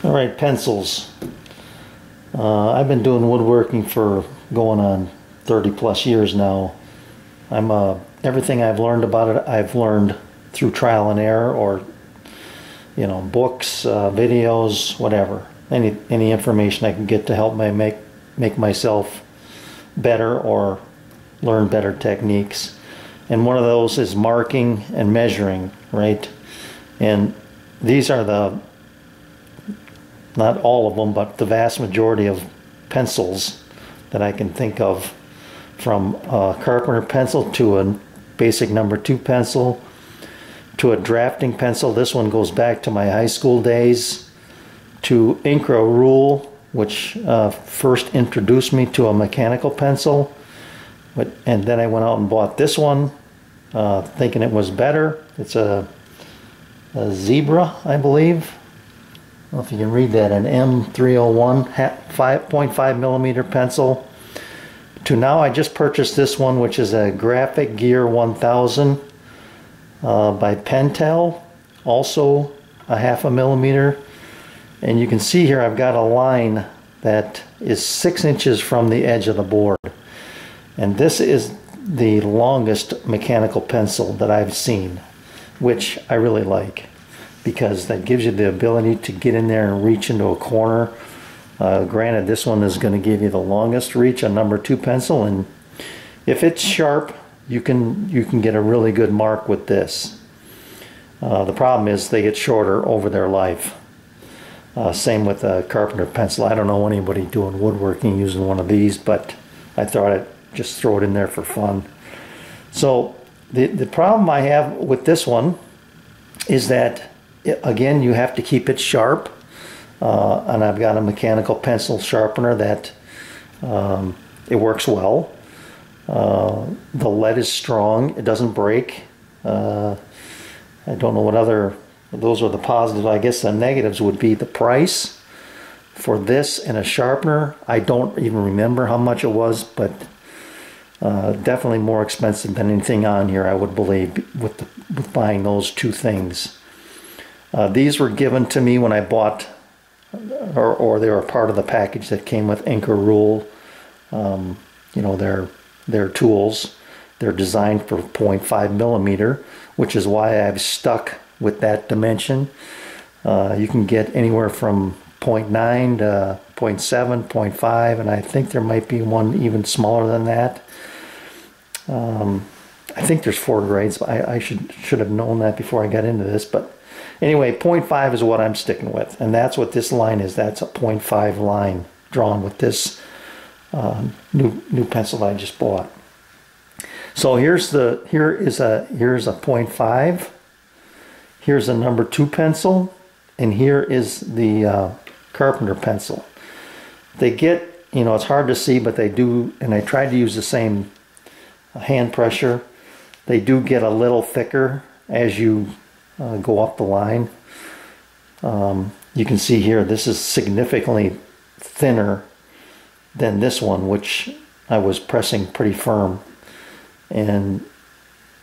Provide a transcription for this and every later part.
Alright, pencils. I've been doing woodworking for going on 30 plus years now. Everything I've learned about it, I've learned through trial and error, or books, videos, whatever. Any information I can get to help me make myself better or learn better techniques. And one of those is marking and measuring, right? And these are not all of them, but the vast majority of pencils that I can think of, from a Sharpener pencil to a basic number 2 pencil to a drafting pencil. This one goes back to my high school days, to Incra rule, which first introduced me to a mechanical pencil. And then I went out and bought this one, thinking it was better. It's a Zebra, I believe. I don't know if you can read that, an M301 5.5 millimeter pencil. To now, I just purchased this one, which is a Graphic Gear 1000 by Pentel, also a 0.5 millimeter. And you can see here I've got a line that is 6 inches from the edge of the board. And this is the longest mechanical pencil that I've seen, which I really like, because that gives you the ability to get in there and reach into a corner. Granted, this one is going to give you the longest reach, a number 2 pencil, and if it's sharp, you can get a really good mark with this. The problem is they get shorter over their life. Same with a Sharpener pencil. I don't know anybody doing woodworking using one of these, but I thought I'd just throw it in there for fun. So the problem I have with this one is that, again, you have to keep it sharp. And I've got a mechanical pencil sharpener that it works well. The lead is strong. It doesn't break. I don't know what other, those are the positives. I guess the negatives would be the price for this and a sharpener. I don't even remember how much it was, but definitely more expensive than anything on here, I would believe, with buying those two things. These were given to me when I bought, or they were part of the package that came with Incra Rule. Their tools. They're designed for 0.5 millimeter, which is why I've stuck with that dimension. You can get anywhere from 0.9 to 0.7, 0.5, and I think there might be one even smaller than that. I think there's 4 grades. I should have known that before I got into this, but anyway, 0.5 is what I'm sticking with, and that's what this line is. That's a 0.5 line drawn with this new pencil I just bought. So here is a 0.5. Here's a number 2 pencil, and here is the Sharpener pencil. They get, it's hard to see, but they do, and I tried to use the same hand pressure. They do get a little thicker as you go up the line. You can see here this is significantly thinner than this one, which I was pressing pretty firm, and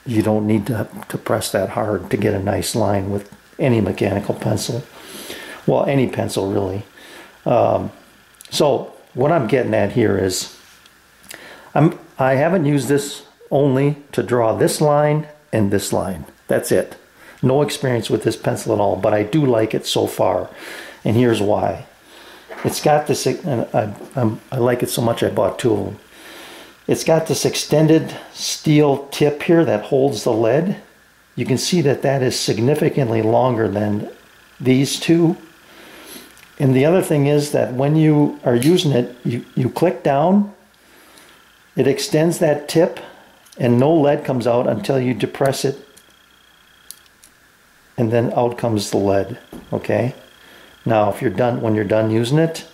you don't need to press that hard to get a nice line with any mechanical pencil. Well, any pencil really. So what I'm getting at here is I haven't used this only to draw this line and this line. That's it. No experience with this pencil at all, but I do like it so far, and here's why. It's got this, I like it so much I bought 2 of them. It's got this extended steel tip here that holds the lead. You can see that that is significantly longer than these two. And the other thing is that when you are using it, you click down, it extends that tip, and no lead comes out until you depress it, and then out comes the lead. Okay? Now, when you're done using it,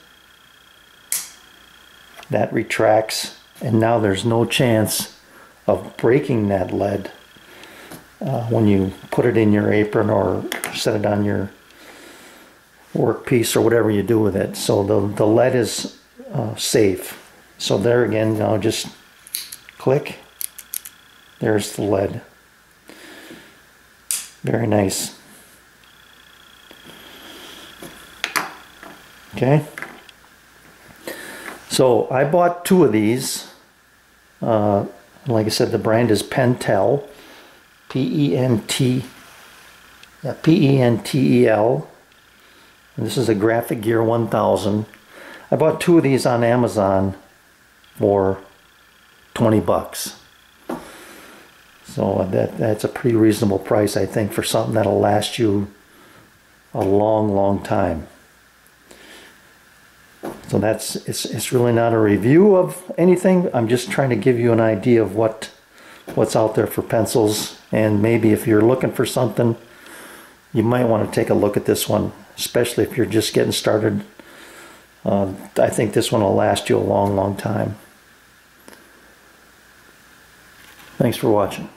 that retracts, and now there's no chance of breaking that lead when you put it in your apron or set it on your workpiece or whatever you do with it. So the lead is safe. So there again, now just click. There's the lead. Very nice. Okay. So I bought 2 of these. Like I said, the brand is Pentel. Pentel. And this is a Graphic Gear 1000. I bought 2 of these on Amazon for 20 bucks. So that's a pretty reasonable price, I think, for something that'll last you a long, long time. So it's really not a review of anything. I'm just trying to give you an idea of what's out there for pencils, and maybe if you're looking for something, you might want to take a look at this one, especially if you're just getting started. I think this one will last you a long, long time. Thanks for watching.